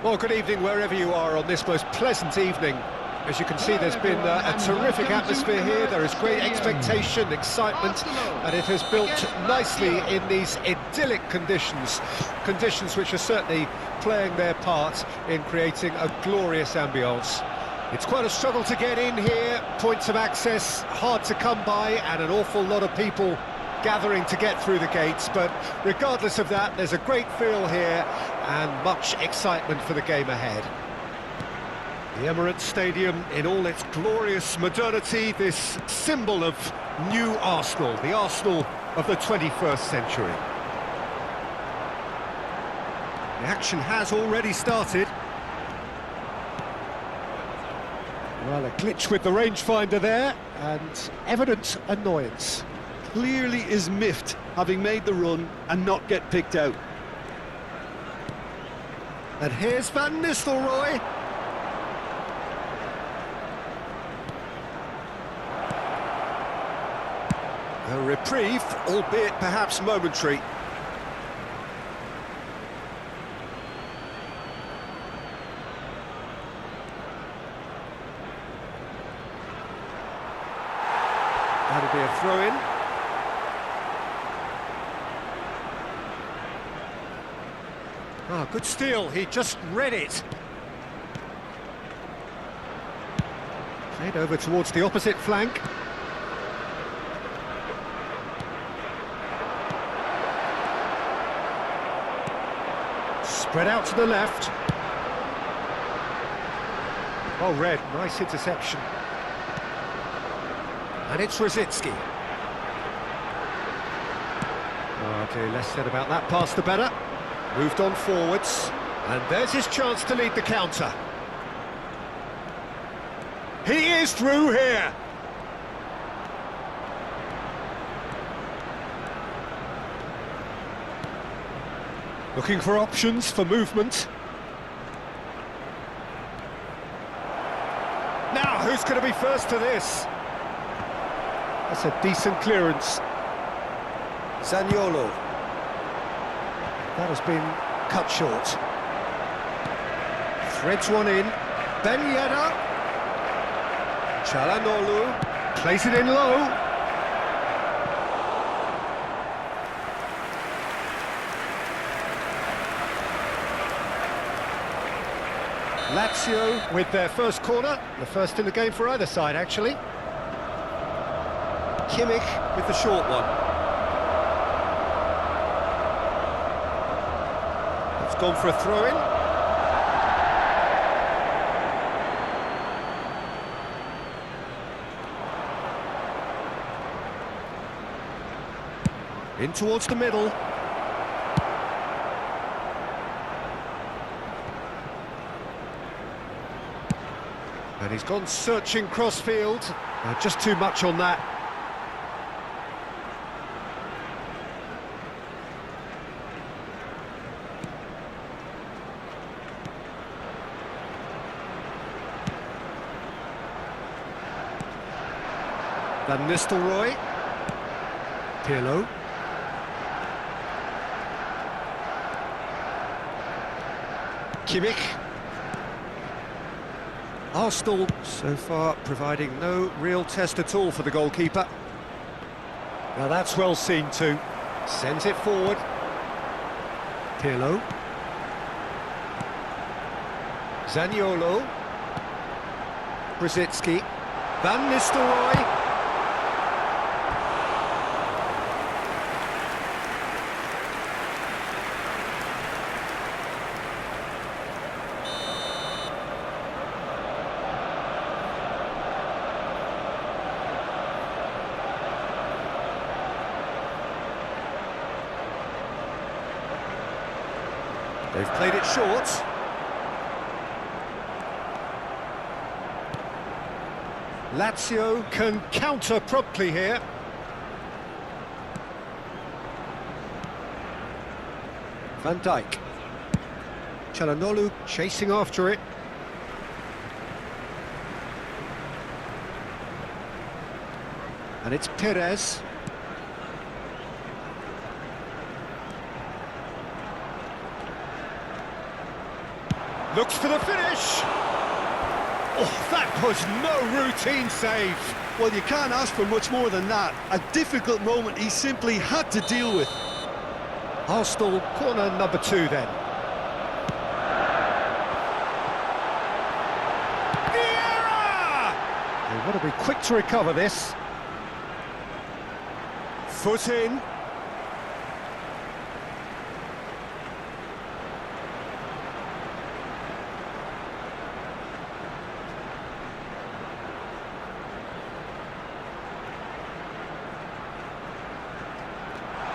Well, good evening wherever you are on this most pleasant evening. As you can see, there's been a terrific atmosphere here. There is great expectation, excitement, and it has built nicely in these idyllic conditions. Conditions which are certainly playing their part in creating a glorious ambience. It's quite a struggle to get in here, points of access hard to come by, and an awful lot of people gathering to get through the gates, but regardless of that, there's a great feel here and much excitement for the game ahead. The Emirates Stadium in all its glorious modernity, this symbol of new Arsenal, the Arsenal of the 21st century. The action has already started. Well, a glitch with the rangefinder there, and evident annoyance. Clearly is miffed, having made the run and not get picked out. And here's Van Nistelrooy. A reprieve, albeit perhaps momentary. That'll be a throw-in. Ah, good steal, he just read it. Played over towards the opposite flank. Spread out to the left. Well read, nice interception. And it's Rosicki. Okay, less said about that pass the better. Moved on forwards, and there's his chance to lead the counter. He is through here! Looking for options for movement. Now, who's going to be first to this? That's a decent clearance. Zaniolo. That has been cut short. Threads one in. Ben Yedder. Çalhanoğlu plays it in low. Lazio with their first corner, the first in the game for either side actually. Kimmich with the short one. It's gone for a throw-in. In towards the middle. And he's gone searching cross-field. Just too much on that. Van Nistelrooy. Pirlo. Kimmich. Arsenal so far providing no real test at all for the goalkeeper. Now that's well seen too. Sends it forward. Pirlo. Zaniolo. Rosicki. Van Nistelrooy. They've played it short. Lazio can counter promptly here. Van Dijk. Çalhanoğlu chasing after it. And it's Perez. Looks for the finish. Oh, that was no routine save. Well, you can't ask for much more than that. A difficult moment he simply had to deal with. Arsenal corner number 2 then. Vieira! They want to be quick to recover this. Foot in.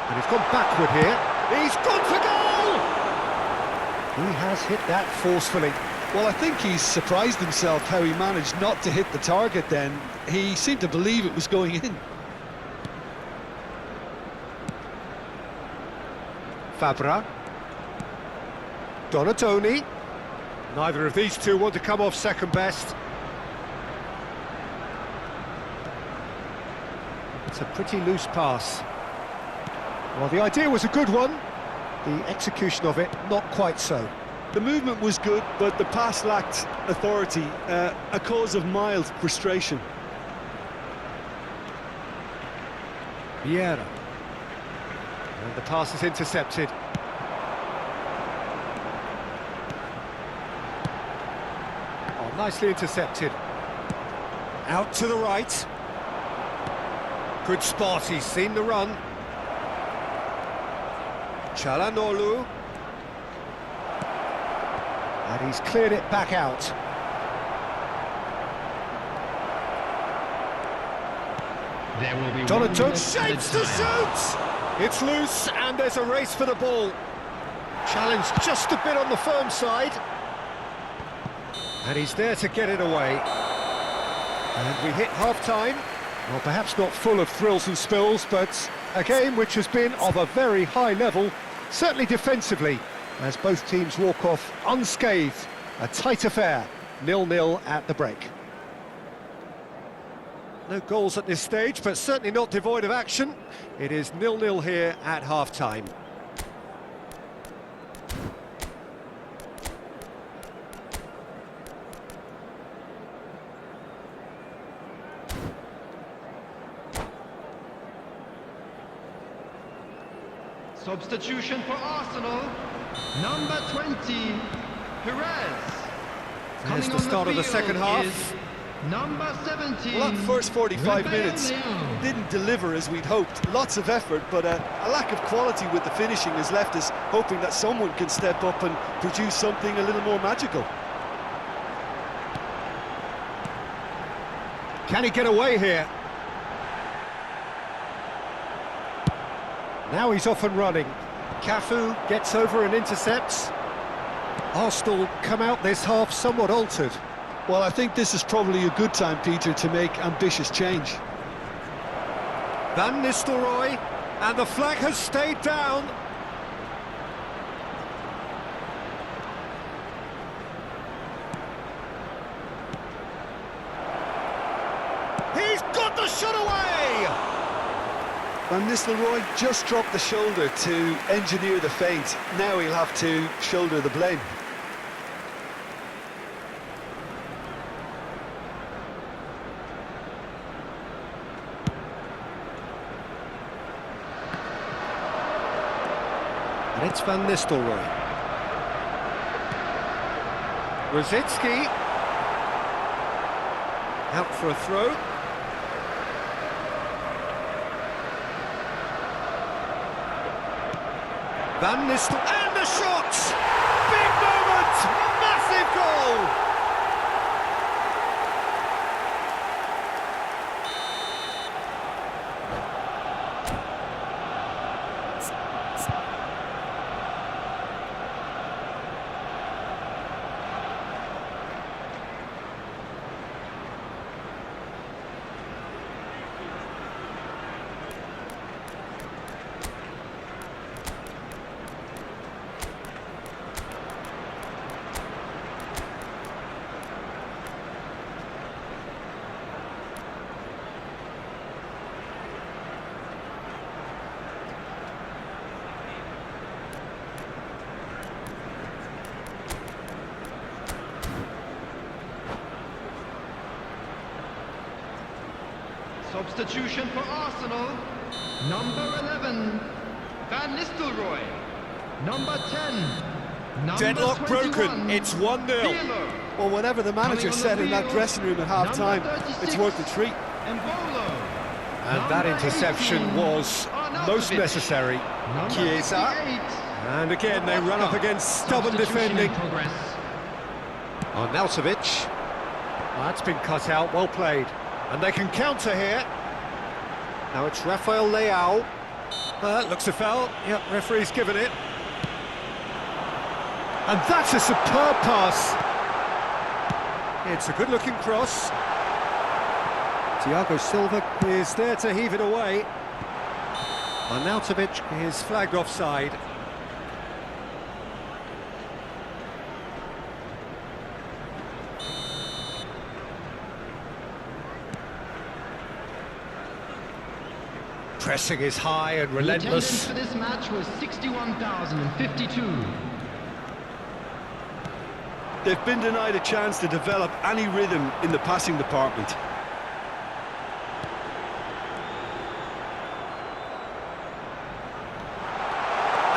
And he's gone backward here. He's gone for goal! He has hit that forcefully. Well, I think he's surprised himself how he managed not to hit the target then. He seemed to believe it was going in. Fabra. Donatoni. Neither of these two want to come off second best. It's a pretty loose pass. Well, the idea was a good one. The execution of it, not quite so. The movement was good, but the pass lacked authority, a cause of mild frustration. Vieira. And the pass is intercepted. Oh, nicely intercepted. Out to the right. Good spot, he's seen the run. Çalhanoğlu. And he's cleared it back out. There will be Donatoni shapes to shoot! It's loose and there's a race for the ball. Challenged just a bit on the firm side. And he's there to get it away. And we hit half-time. Well, perhaps not full of thrills and spills, but a game which has been of a very high level, certainly defensively, as both teams walk off unscathed. A tight affair, 0-0 at the break. No goals at this stage, but certainly not devoid of action. It is 0-0 here at half-time. Substitution for Arsenal, number 20, Perez. There's the start of the second half. Number 17. Well, that first 45 minutes didn't deliver as we'd hoped. Lots of effort, but a lack of quality with the finishing has left us hoping that someone can step up and produce something a little more magical. Can he get away here? Now he's off and running. Cafu gets over and intercepts. Arsenal come out this half somewhat altered. Well, I think this is probably a good time, Peter, to make ambitious change. Van Nistelrooy, and the flag has stayed down. He's got the shot away! Van Nistelrooy just dropped the shoulder to engineer the feint. Now he'll have to shoulder the blame. And it's Van Nistelrooy. Rosicki. Out for a throw. Van Nistelrooy, and the shot! Big moment! Massive goal! Substitution for Arsenal. Number 11, Van Nistelrooy. Number 10, number Deadlock 21, broken, it's 1-0. Pirlo. Well, whatever the manager Coming on said the in that wheels, dressing room at half-time, number 36, it's worth the treat. Embolo. And that Number interception 18, was most Arnautovic. necessary. Number Chiesa. 58, And again, they run up against stubborn substitution in defending. progress. Arnautovic. That's been cut out, well played. And they can counter here. Now it's Rafael Leao. Looks a foul. Yep, referee's given it. And that's a superb pass. It's a good-looking cross. Thiago Silva is there to heave it away. Arnautovic is flagged offside. Pressing is high and The attendance relentless. for this match was 61,052. They've been denied a chance to develop any rhythm in the passing department.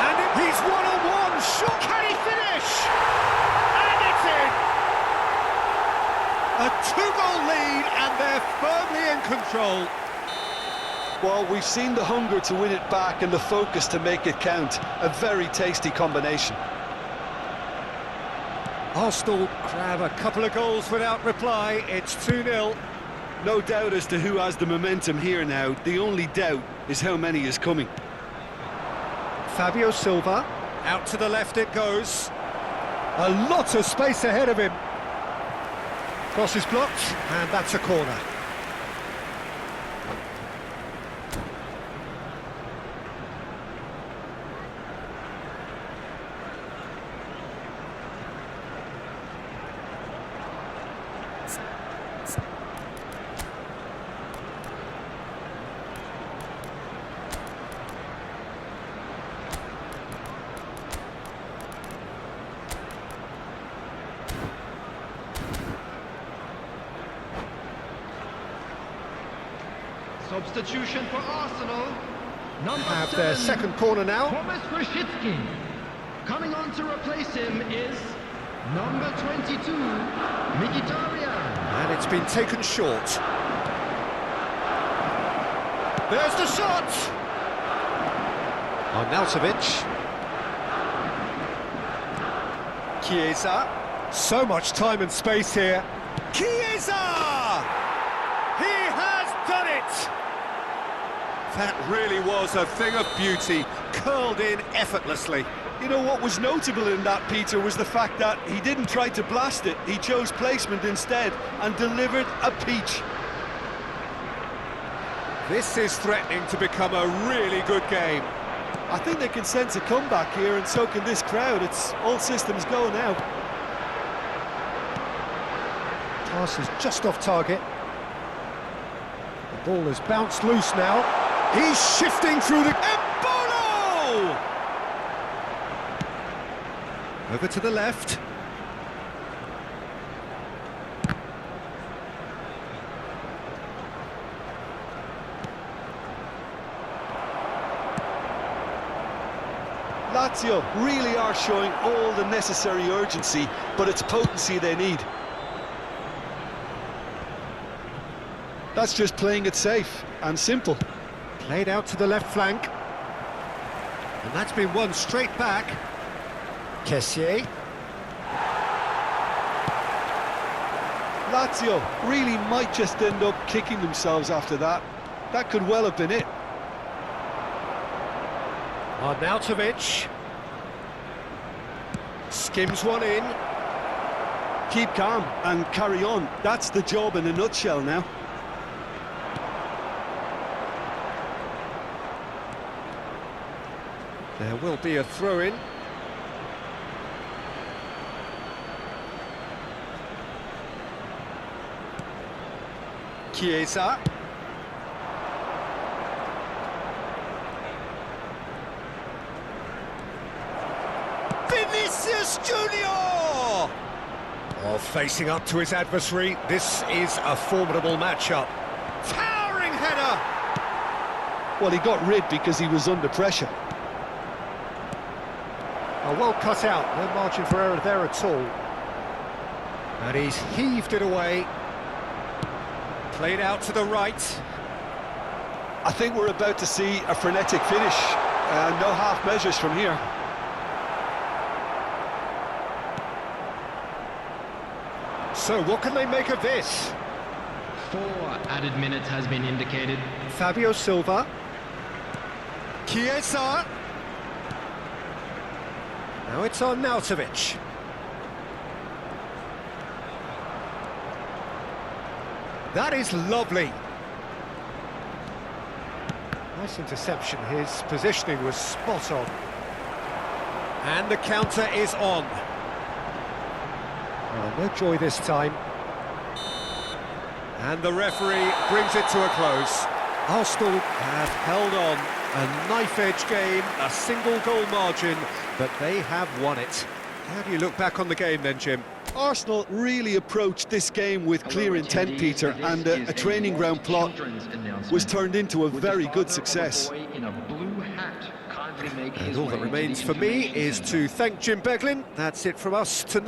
And he's one-on-one. Shot. Can he finish? And it's in. A two-goal lead, and they're firmly in control. Well, we've seen the hunger to win it back and the focus to make it count. A very tasty combination. Arsenal grab a couple of goals without reply. It's 2-0. No doubt as to who has the momentum here now. The only doubt is how many is coming. Fabio Silva. Out to the left it goes. A lot of space ahead of him. Cross is blocked, and that's a corner. Substitution for Arsenal. Number Have 7, their second corner now. Thomas Rashitsky. Coming on to replace him is number 22, Mkhitaryan. And it's been taken short. There's the shot! Arnautovic. Chiesa. So much time and space here. Chiesa! He has done it! That really was a thing of beauty, curled in effortlessly. You know what was notable in that, Peter, was the fact that he didn't try to blast it. He chose placement instead and delivered a peach. This is threatening to become a really good game. I think they can sense a comeback here, and so can this crowd. It's all systems go now. Pass is just off target. The ball has bounced loose now. He's shifting through the... Embolo! Over to the left. Lazio really are showing all the necessary urgency, but it's potency they need. That's just playing it safe and simple. Played out to the left flank. And that's been won straight back. Kessié. Lazio really might just end up kicking themselves after that. That could well have been it. Arnautovic. Skims one in. Keep calm and carry on. That's the job in a nutshell now. There will be a throw-in. Chiesa. Vinicius Junior! Oh, facing up to his adversary, this is a formidable matchup. Towering header! Well, he got rid because he was under pressure. Oh, well cut out, no margin for error there at all. And he's heaved it away. Played out to the right. I think we're about to see a frenetic finish. No half measures from here. So what can they make of this? 4 added minutes has been indicated. Fabio Silva. Chiesa. Now it's on Nautovic. That is lovely. Nice interception. His positioning was spot on. And the counter is on. Well, no joy this time. And the referee brings it to a close. Arsenal have held on. A knife-edge game, a single goal margin, but they have won it. How do you look back on the game then, Jim? Arsenal really approached this game with clear intent, Peter, and a training ground plot was turned into a very good success. And all that remains for me is to thank Jim Beglin. That's it from us tonight.